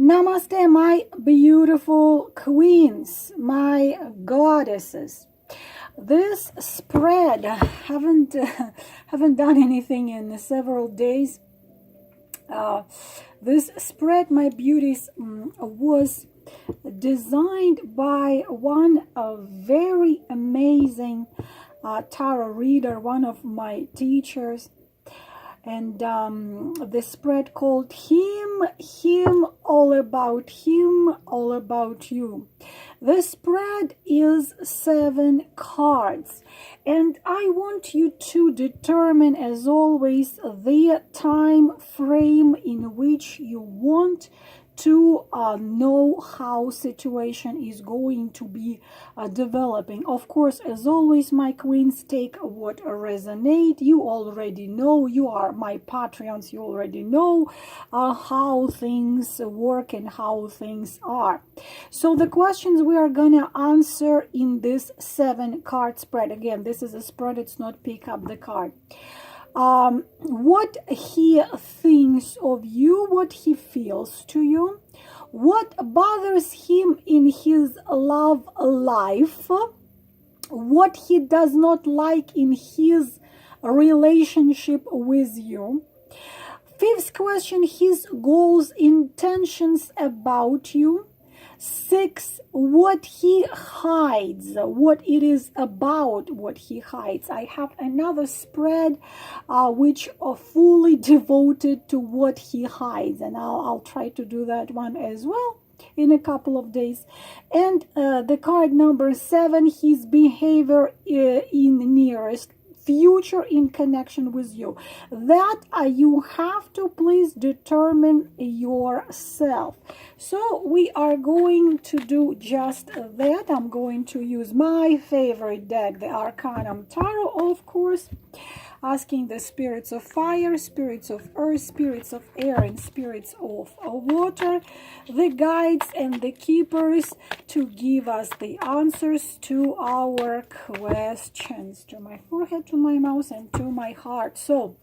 Namaste, my beautiful queens, my goddesses. This spread, haven't done anything in several days. This spread, my beauties, was designed by one very amazing tarot reader, one of my teachers. And the spread called him, all about him, all about you. The spread is 7 cards. And I want you to determine, as always, the time frame in which you want to know how situation is going to be developing. Of course, as always, my queens, take what resonate. You already know, you are my Patreons, you already know how things work and how things are. So the questions we are gonna answer in this 7 card spread. Again, this is a spread, it's not pick up the card. What he thinks of you, what he feels to you, what bothers him in his love life, what he does not like in his relationship with you. 5th question, his goals, intentions about you. 6, what he hides, what it is about, what he hides. I have another spread which are fully devoted to what he hides, and I'll try to do that one as well in a couple of days. And the card number 7, his behavior in nearest future in connection with you. That you have to please determine yourself. So we are going to do just that. I'm going to use my favorite deck, the Arcanum Tarot, of course, asking the spirits of fire, spirits of earth, spirits of air, and spirits of water, the guides and the keepers, to give us the answers to our questions, to my forehead, to my mouth, and to my heart. So,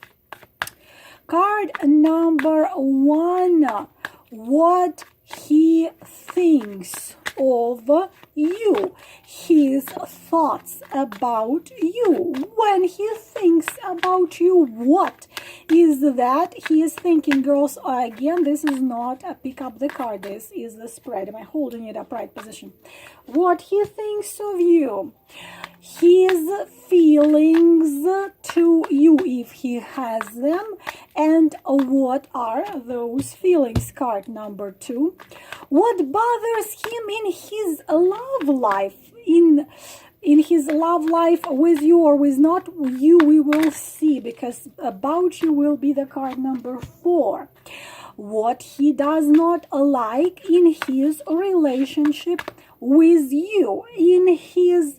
card number 1, what he thinks of you, his thoughts about you. When he thinks about you, what is that he is thinking, girls? Again, this is not a pick up the card, this is the spread. Am I holding it upright position? What he thinks of you, his feelings to you, if he has them, and what are those feelings. Card number 2, what bothers him in his love life, in his love life with you or with not you, we will see, because about you will be the card number 4. What he does not like in his relationship with you, in his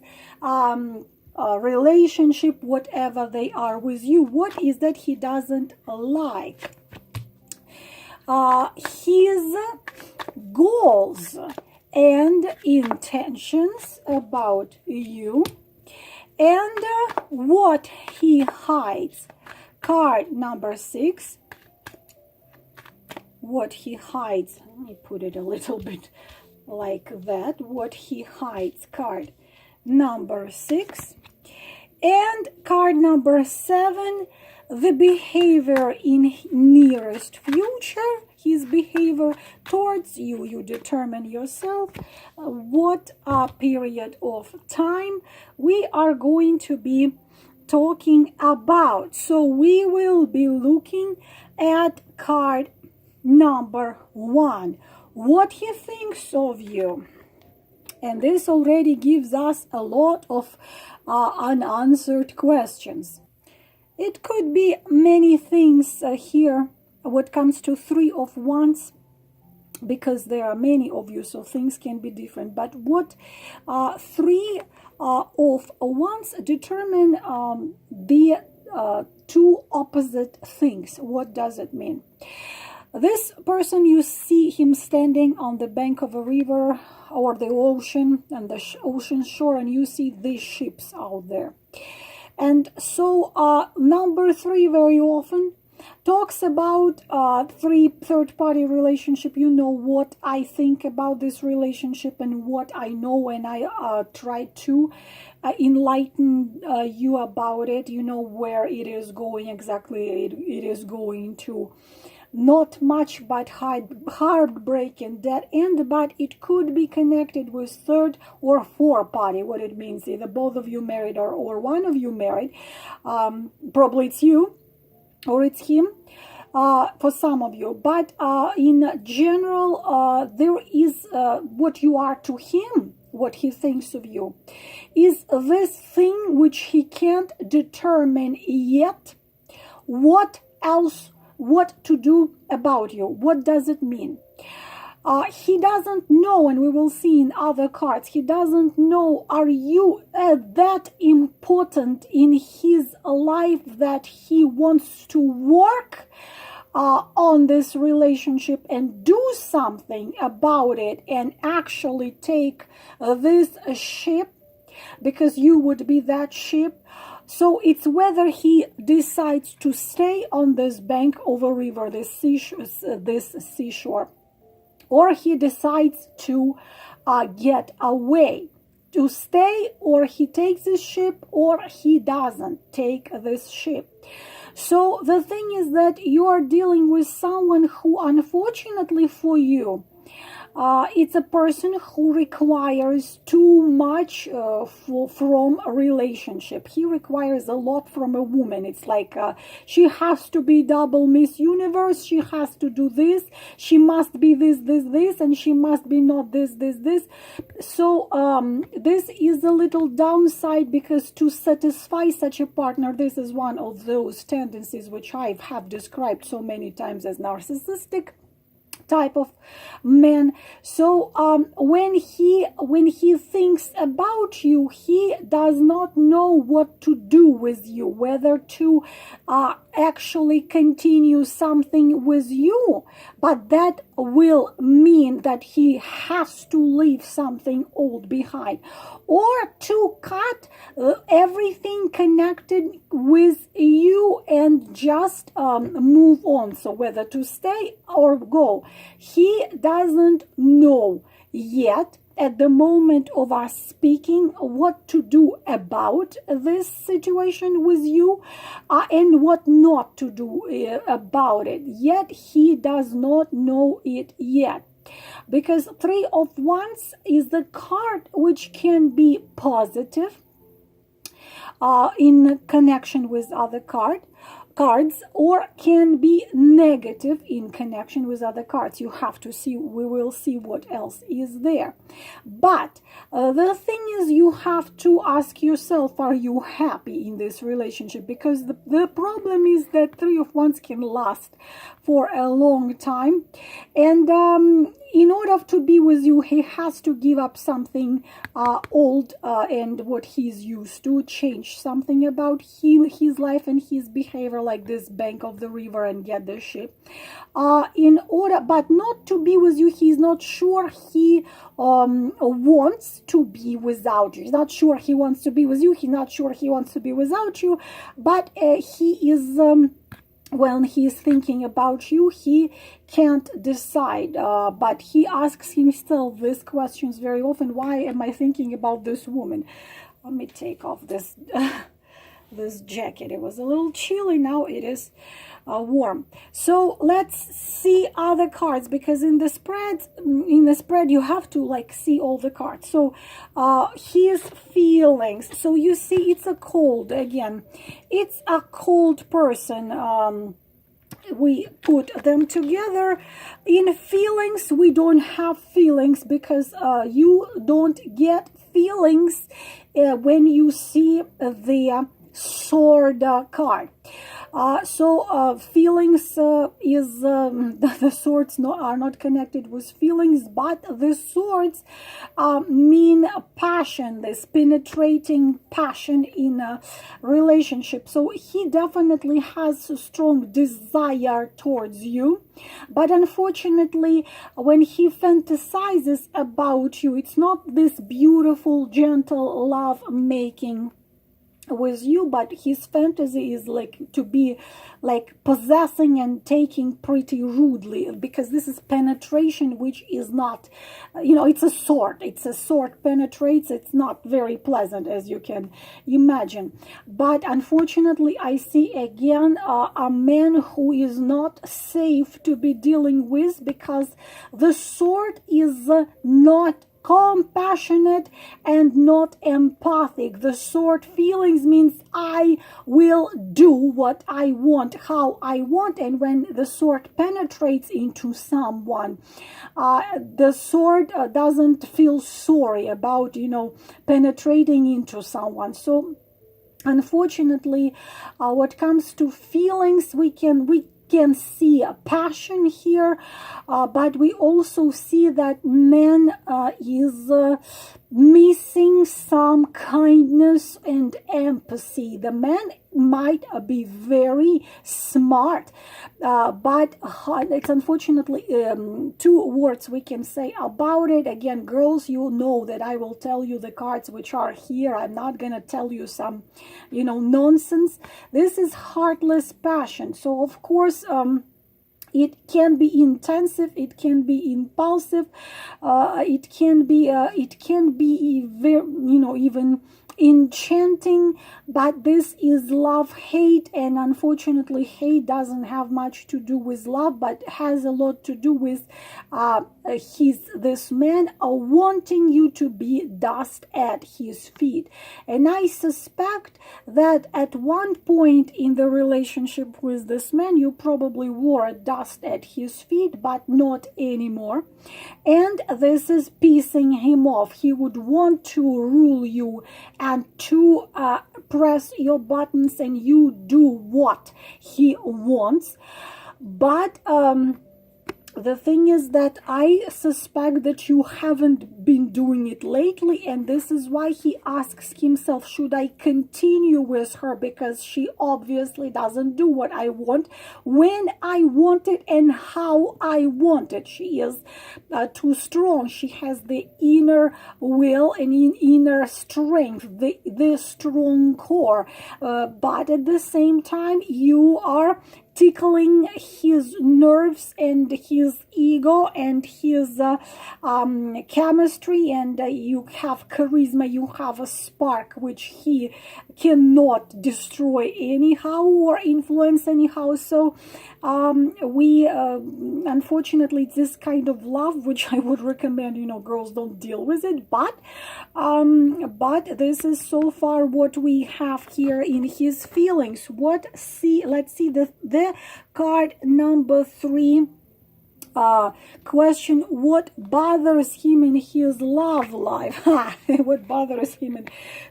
relationship, whatever they are with you, what is that he doesn't like. His goals and intentions about you, and what he hides. Card number 6, what he hides. Let me put it a little bit like that. What he hides. Card number 6. And card number 7, the behavior in nearest future, his behavior towards you. You determine yourself what period of time we are going to be talking about. So we will be looking at card number 1, what he thinks of you. And this already gives us a lot of unanswered questions. It could be many things here. What comes to 3 of Wands, because there are many of you, so things can be different. But what 3 of Wands determine the 2 opposite things. What does it mean? This person, you see him standing on the bank of a river or the ocean, and the ocean shore, and you see these ships out there. And so number 3 very often talks about third-party relationship. You know what I think about this relationship and what I know, and I try to enlighten you about it. You know where it is going exactly. It is going to not much but heartbreak and dead end, but it could be connected with third or fourth party. What it means, either both of you married or one of you married. Probably it's you or it's him, for some of you, but in general, there is what you are to him, what he thinks of you, is this thing which he can't determine yet what to do about you. What does it mean? He doesn't know, and we will see in other cards, he doesn't know, are you that important in his life that he wants to work on this relationship and do something about it and actually take this ship, because you would be that ship. So it's whether he decides to stay on this bank of a river, this seashore, or he decides to get away, to stay, or he takes this ship, or he doesn't take this ship. So the thing is that you are dealing with someone who, unfortunately for you, it's a person who requires too much from a relationship. He requires a lot from a woman. It's like she has to be double Miss Universe. She has to do this. She must be this, and she must be not this. So this is a little downside, because to satisfy such a partner, this is one of those tendencies which I have described so many times as narcissistic type of man. So when he thinks about you, he does not know what to do with you, whether to actually continue something with you, but that will mean that he has to leave something old behind, or to cut everything connected with you and just move on. So whether to stay or go, he doesn't know yet at the moment of us speaking what to do about this situation with you, and what not to do about it. Yet he does not know it yet. Because Three of Wands is the card which can be positive in connection with other cards, or can be negative in connection with other cards. You have to see, we will see what else is there. But the thing is, you have to ask yourself, are you happy in this relationship? Because the problem is that Three of Wands can last for a long time, and in order to be with you, he has to give up something old and what he's used to, change something about his life and his behavior, like this bank of the river, and get the ship. In order, but not to be with you, he's not sure he wants to be without you. He's not sure he wants to be with you. He's not sure he wants to be without you, but he is... when he's thinking about you, he can't decide, but he asks himself these questions very often. Why am I thinking about this woman? Let me take off this this jacket. It was a little chilly, now it is warm. So let's see other cards, because in the spread you have to like see all the cards. So his feelings, so you see it's a cold, again it's a cold person. We put them together. In feelings, we don't have feelings, because you don't get feelings when you see the sword card. So feelings is the swords are not connected with feelings, but the swords mean passion, this penetrating passion in a relationship. So he definitely has a strong desire towards you, but unfortunately when he fantasizes about you, it's not this beautiful, gentle love making with you, but his fantasy is like to be like possessing and taking pretty rudely, because this is penetration, which is not, it's a sword penetrates. It's not very pleasant, as you can imagine. But unfortunately, I see again a man who is not safe to be dealing with, because the sword is not compassionate and not empathic. The sword feelings means I will do what I want, how I want. And when the sword penetrates into someone, the sword doesn't feel sorry about, penetrating into someone. So unfortunately, what comes to feelings, we can see a passion here, but we also see that man is missing some kindness and empathy. The man might be very smart, but it's unfortunately two words we can say about it. Again, girls, you know that I will tell you the cards which are here. I'm not gonna tell you some nonsense. This is heartless passion. So of course it can be intensive, it can be impulsive, it can be very, even enchanting, but this is love hate. And unfortunately, hate doesn't have much to do with love, but has a lot to do with this man wanting you to be dust at his feet. And I suspect that at one point in the relationship with this man, you probably wore dust at his feet, but not anymore. And this is pissing him off. He would want to rule you and to press your buttons, and you do what he wants. But the thing is that I suspect that you haven't been doing it lately, and this is why he asks himself, should I continue with her, because she obviously doesn't do what I want, when I want it, and how I want it. She is too strong. She has the inner will and inner strength, the strong core, but at the same time you are tickling his nerves and his ego and his chemistry, and you have charisma, you have a spark which he cannot destroy anyhow or influence anyhow. So we unfortunately, it's this kind of love which I would recommend, girls don't deal with it, but this is so far what we have here in his feelings. Let's see the card number 3. Question: what bothers him in his love life? What bothers him?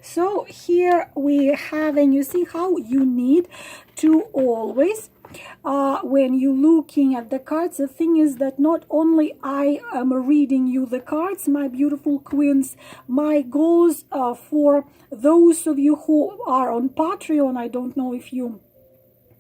So here we have, and you see how you need to always, when you're looking at the cards, the thing is that not only I am reading you the cards, my beautiful queens, my goals for those of you who are on Patreon, I don't know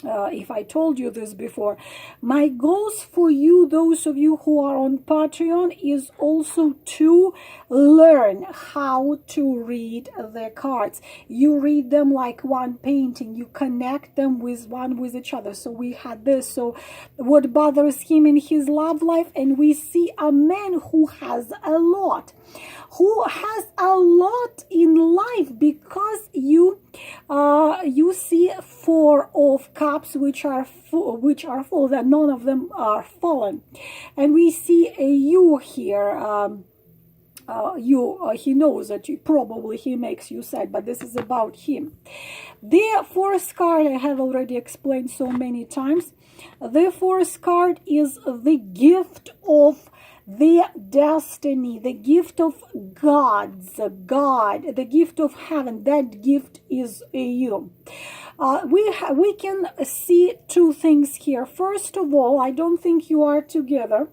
if I told you this before, my goals for you, those of you who are on Patreon, is also to learn how to read the cards. You read them like one painting, you connect them with each other. So we had this. So what bothers him in his love life, and we see a man who has a lot in life, because you see 4 of cups which are full, that none of them are fallen, and we see a you here. He knows that he makes you sad, but this is about him. The 4th card I have already explained so many times. The 4th card is the gift of the destiny, the gift of God, the gift of heaven. That gift is you. We can see 2 things here. First of all, I don't think you are together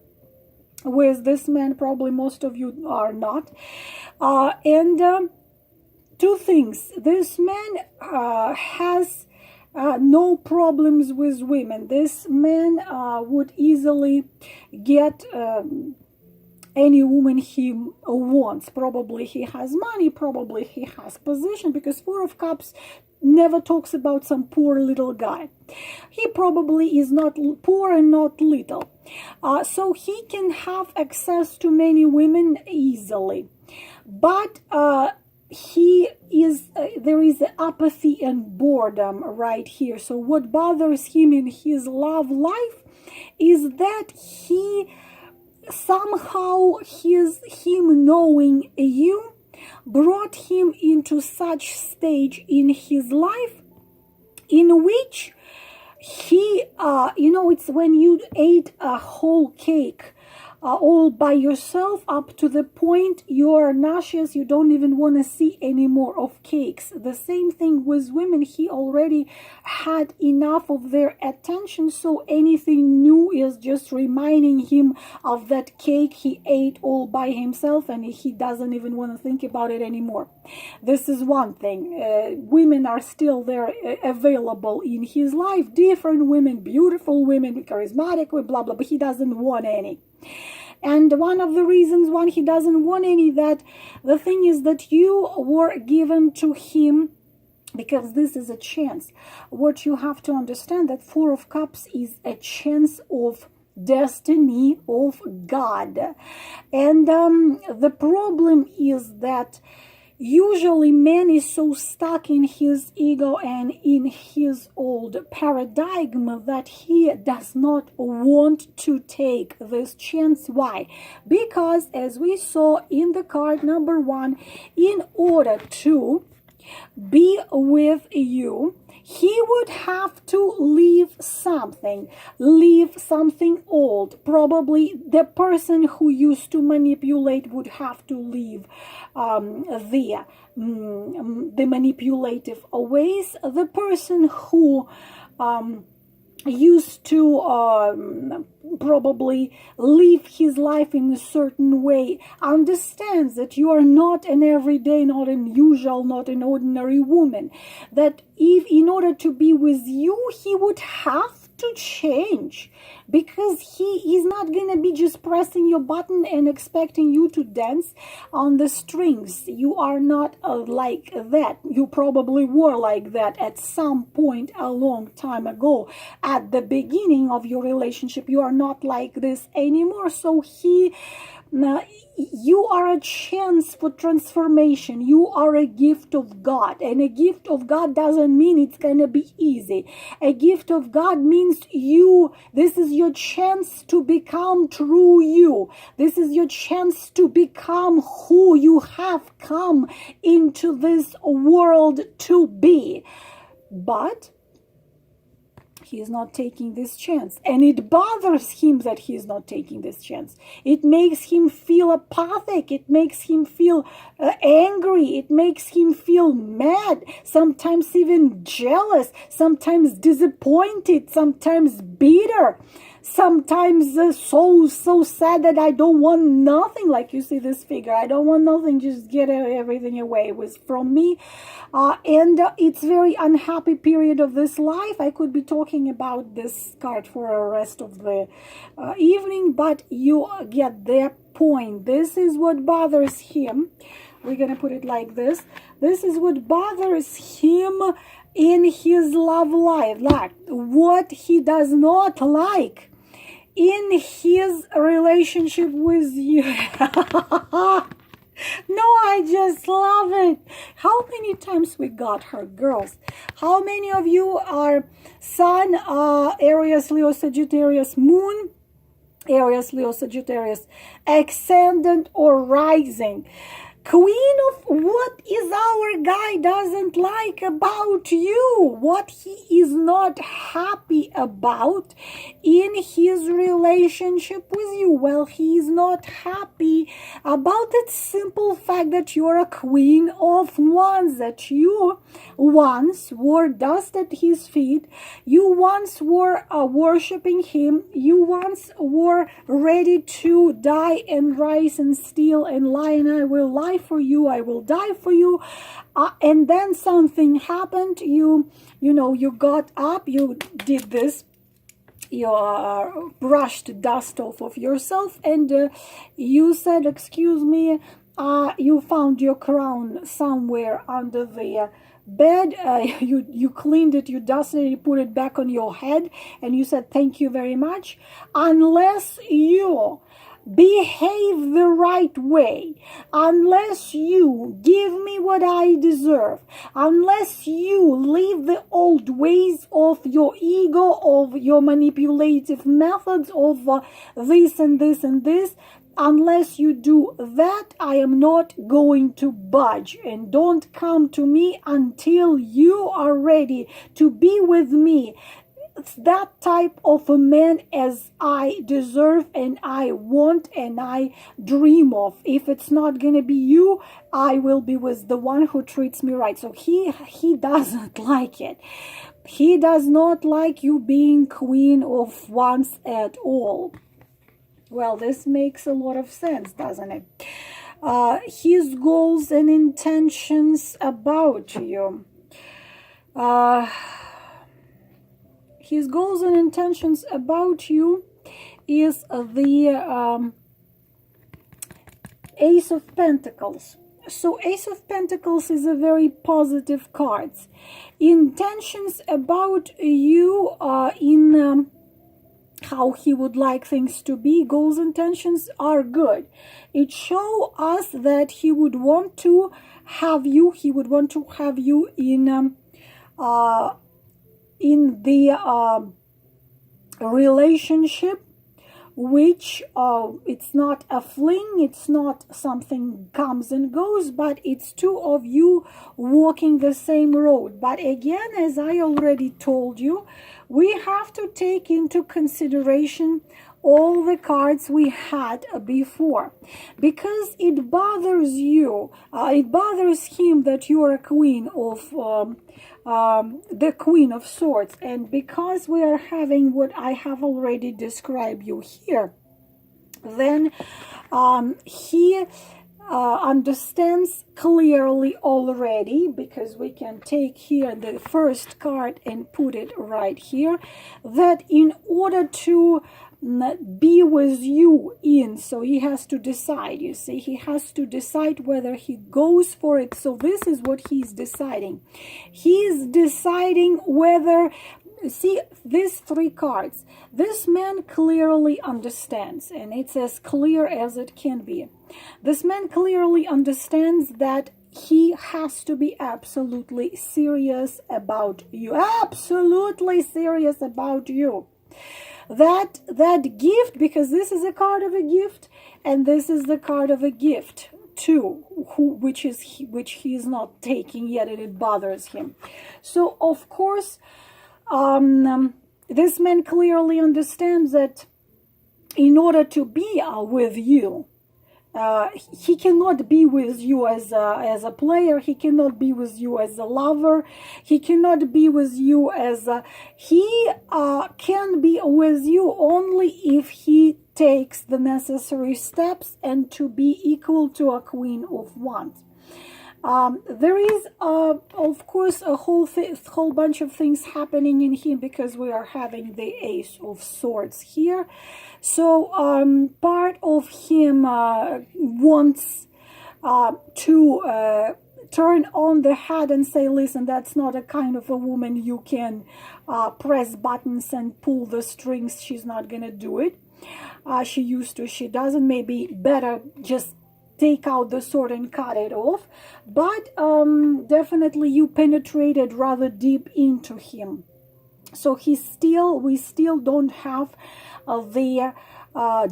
with this man. Probably most of you are not. And 2 things. This man has no problems with women. This man would easily get any woman he wants. Probably he has money, probably he has position, because 4 of Cups never talks about some poor little guy. He probably is not poor and not little. So he can have access to many women easily. But there is apathy and boredom right here. So what bothers him in his love life is that he somehow him knowing you brought him into such stage in his life in which he it's when you ate a whole cake all by yourself up to the point you're nauseous, you don't even want to see any more of cakes. The same thing with women. He already had enough of their attention, so anything new is just reminding him of that cake he ate all by himself, and he doesn't even want to think about it anymore. This is one thing. Women are still there, available in his life, different women, beautiful women, charismatic, blah blah, but he doesn't want any. And one of the reasons why he doesn't want any, that the thing is that you were given to him because this is a chance. What you have to understand, that Four of Cups is a chance of destiny of God. And the problem is that usually man is so stuck in his ego and in his old paradigm that he does not want to take this chance. Why? Because as we saw in the card number 1, in order to be with you, he would have to leave something old. Probably the person who used to manipulate would have to leave the manipulative ways. The person who used to probably live his life in a certain way understands that you are not an everyday, not an usual, not an ordinary woman. That if in order to be with you, he would have to change, because he is not going to be just pressing your button and expecting you to dance on the strings. You are not like that. You probably were like that at some point a long time ago. At the beginning of your relationship, you are not like this anymore. So you are a chance for transformation. You are a gift of God. And a gift of God doesn't mean it's going to be easy. A gift of God means this is your chance to become true you. This is your chance to become who you have come into this world to be. But he is not taking this chance, and it bothers him that he is not taking this chance. It makes him feel apathic. It makes him feel angry. It makes him feel mad, sometimes even jealous, sometimes disappointed, sometimes bitter, sometimes so sad that I don't want nothing. Like you see this figure, I don't want nothing, just get everything away from me. And it's very unhappy period of this life. I could be talking about this card for the rest of the evening, but you get the point. This is what bothers him. We're gonna put it like this. This is what bothers him in his love life, like what he does not like in his relationship with you. No, I just love it. How many times we got her, girls? How many of you are Sun, Aries, Leo, Sagittarius, Moon, Aries, Leo, Sagittarius, Ascendant, or Rising? Queen of what is our guy doesn't like about you, what he is not happy about in his relationship with you. Well, he is not happy about that simple fact that you're a queen of wands, that you once were dust at his feet, you once were worshiping him, you once were ready to die and rise and steal and lie, and I will lie for you, I will die for you, and then something happened. You got up, you did this, you brushed dust off of yourself, and you said, excuse me, you found your crown somewhere under the bed, you cleaned it, you dusted it, you put it back on your head, and you said thank you very much. Unless you behave the right way, unless you give me what I deserve, unless you leave the old ways of your ego, of your manipulative methods, of this and this and this, unless you do that, I am not going to budge. And don't come to me until you are ready to be with me. It's that type of a man as I deserve and I want and I dream of. If it's not gonna be you, I will be with the one who treats me right. So he doesn't like it. He does not like you being Queen of Wands at all. Well, this makes a lot of sense, doesn't it? His goals and intentions about you. His goals and intentions about you is the Ace of Pentacles. So Ace of Pentacles is a very positive card. Intentions about you in how he would like things to be. Goals, intentions are good. It shows us that he would want to have you. He would want to have you in the relationship, which it's not a fling, it's not something comes and goes, but it's two of you walking the same road. But again, as I already told you, we have to take into consideration all the cards we had before, because it bothers you, it bothers him that you are a queen of the Queen of Swords, and because we are having what I have already described you here, then he understands clearly already, because we can take here the first card and put it right here, that in order to be with you in, so he has to decide, you see, he has to decide whether he goes for it. So this is what he's deciding. He's deciding whether, see, these three cards, this man clearly understands, and it's as clear as it can be. This man clearly understands that he has to be absolutely serious about you, absolutely serious about you. That gift, because this is a card of a gift, and this is the card of a gift too, which he is not taking yet, and it bothers him. So of course, this man clearly understands that in order to be with you, he cannot be with you as a player. He cannot be with you as a lover. He cannot be with you as he can be with you only if he takes the necessary steps and to be equal to a Queen of Wands. There is, of course, a whole bunch of things happening in him, because we are having the Ace of Swords here. So part of him wants to turn on the head and say, listen, that's not a kind of a woman you can press buttons and pull the strings. She's not gonna do it. She used to, she doesn't. Maybe better just take out the sword and cut it off. But definitely you penetrated rather deep into him. So we still don't have the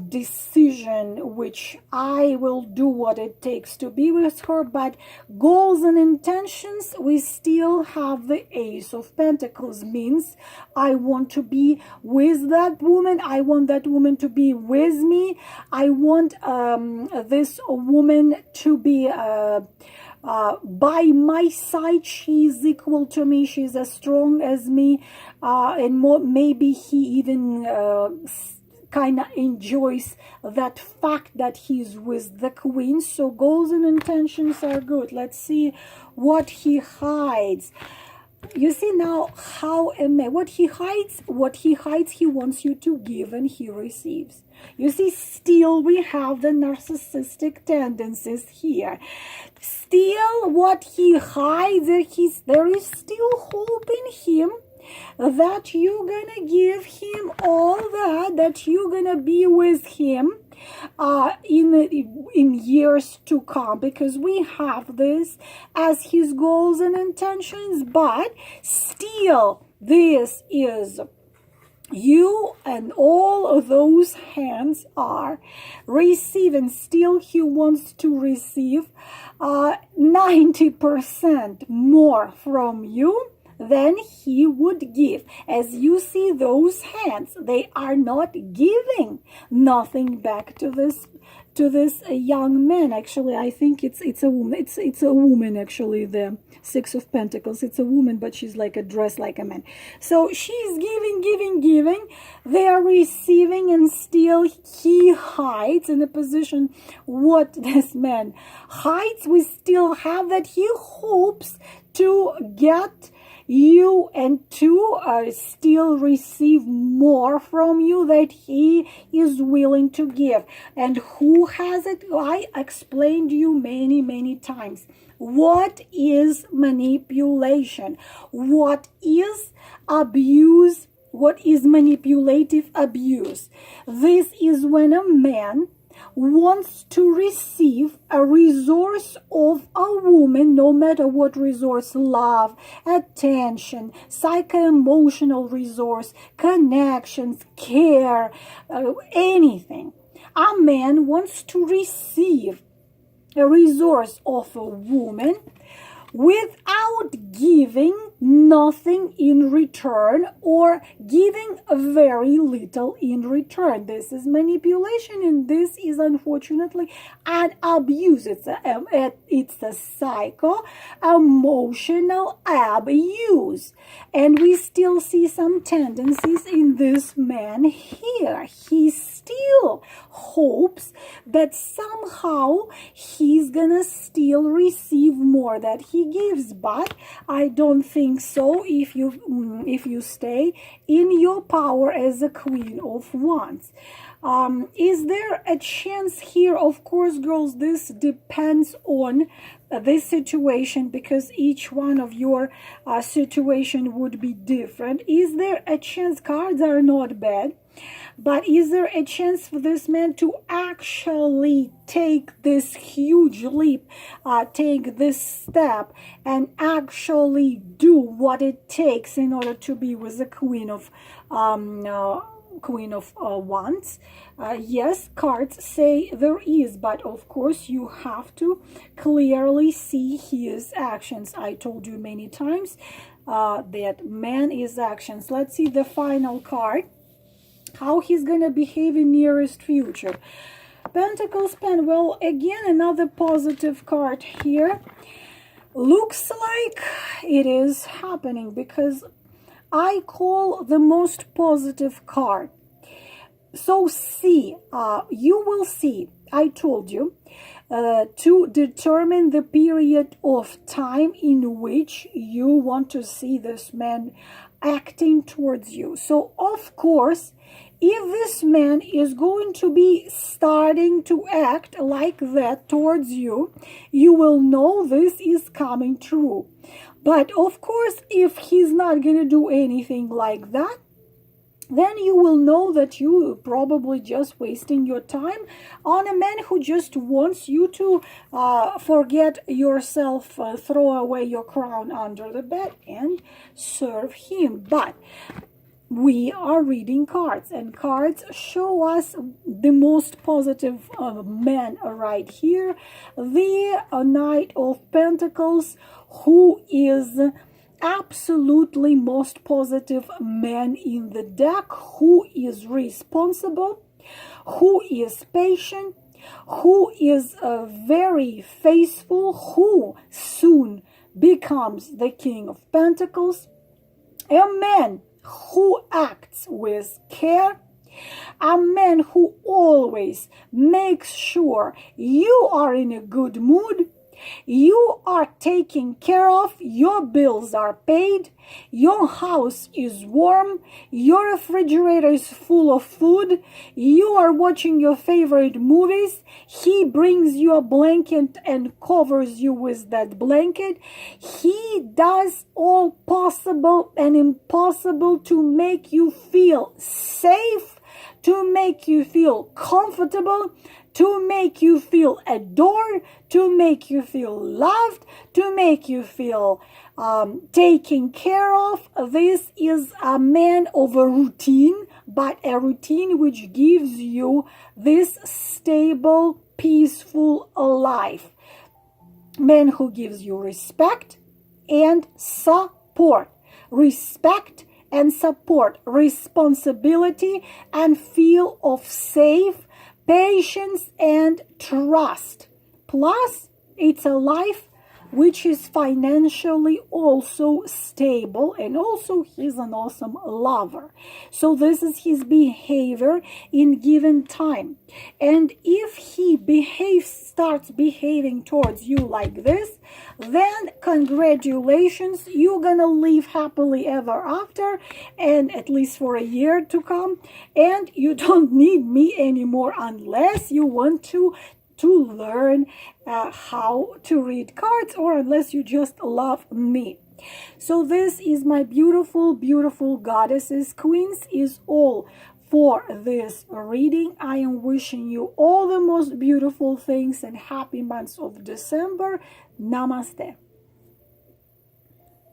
decision, which I will do what it takes to be with her, but goals and intentions, we still have the Ace of Pentacles. Means I want to be with that woman, I want that woman to be with me, I want this woman to be by my side. She is equal to me, she's as strong as me, and more, maybe he even kind of enjoys that fact that he's with the Queen. So goals and intentions are good. Let's see what he hides. You see now how what he hides, he wants you to give and he receives. You see, still we have the narcissistic tendencies here. still what he hides, there is still hope in him that you're gonna give him all that you're gonna be with him in years to come, because we have this as his goals and intentions. But still, this is you, and all of those hands are receiving. Still, he wants to receive 90% more from you than he would give. As you see, those hands, they are not giving nothing back to this young man. Actually, I think it's a woman. It's a woman, actually. The Six of Pentacles, it's a woman, but she's like dressed like a man. So she's giving. They are receiving, and still he hides in a position. What this man hides, we still have that he hopes to get you and to still receive more from you that he is willing to give. And who has it? I explained to you many times. What is manipulation? What is abuse? What is manipulative abuse? This is when a man wants to receive a resource of a woman, no matter what resource: love, attention, psycho-emotional resource, connections, care, anything. A man wants to receive a resource of a woman without giving nothing in return, or giving very little in return. This is manipulation, and this is unfortunately an abuse. It's a psycho-emotional abuse. And we still see some tendencies in this man here. He still hopes that somehow he's gonna still receive more that he gives, but I don't think so if you stay in your power as a Queen of Wands. Is there a chance here? Of course, girls, this depends on this situation, because each one of your situation would be different. Is there a chance? Cards are not bad, but is there a chance for this man to actually take this huge leap, take this step, and actually do what it takes in order to be with the Queen of Wands? Yes, cards say there is, but of course you have to clearly see his actions. I told you many times that man is actions. Let's see the final card, how he's gonna behave in nearest future. Pentacles, pen. Well, again, another positive card here. Looks like it is happening, because I call the most positive card. So see, you will see, I told you, to determine the period of time in which you want to see this man acting towards you. So of course, if this man is going to be starting to act like that towards you, you will know this is coming true. But of course, if he's not going to do anything like that, then you will know that you probably just wasting your time on a man who just wants you to forget yourself, throw away your crown under the bed and serve him. But we are reading cards, and cards show us the most positive man right here, the Knight of Pentacles, who is absolutely most positive man in the deck, who is responsible, who is patient, who is very faithful, who soon becomes the King of Pentacles, a man who acts with care, a man who always makes sure you are in a good mood, You are taken care of, your bills are paid, your house is warm, your refrigerator is full of food, you are watching your favorite movies, he brings you a blanket and covers you with that blanket. He does all possible and impossible to make you feel safe, to make you feel comfortable, to make you feel adored, to make you feel loved, to make you feel taken care of. This is a man of a routine, but a routine which gives you this stable, peaceful life. Man who gives you respect and support. Respect and support, responsibility and feel of safe, patience and trust. Plus, it's a life which is financially also stable, and also he's an awesome lover. So this is his behavior in given time. And if he starts behaving towards you like this, then congratulations, you're gonna live happily ever after, and at least for a year to come, and you don't need me anymore unless you want to learn how to read cards, or unless you just love me. So this is my beautiful, beautiful goddesses, queens, is all for this reading. I am wishing you all the most beautiful things and happy months of December. Namaste.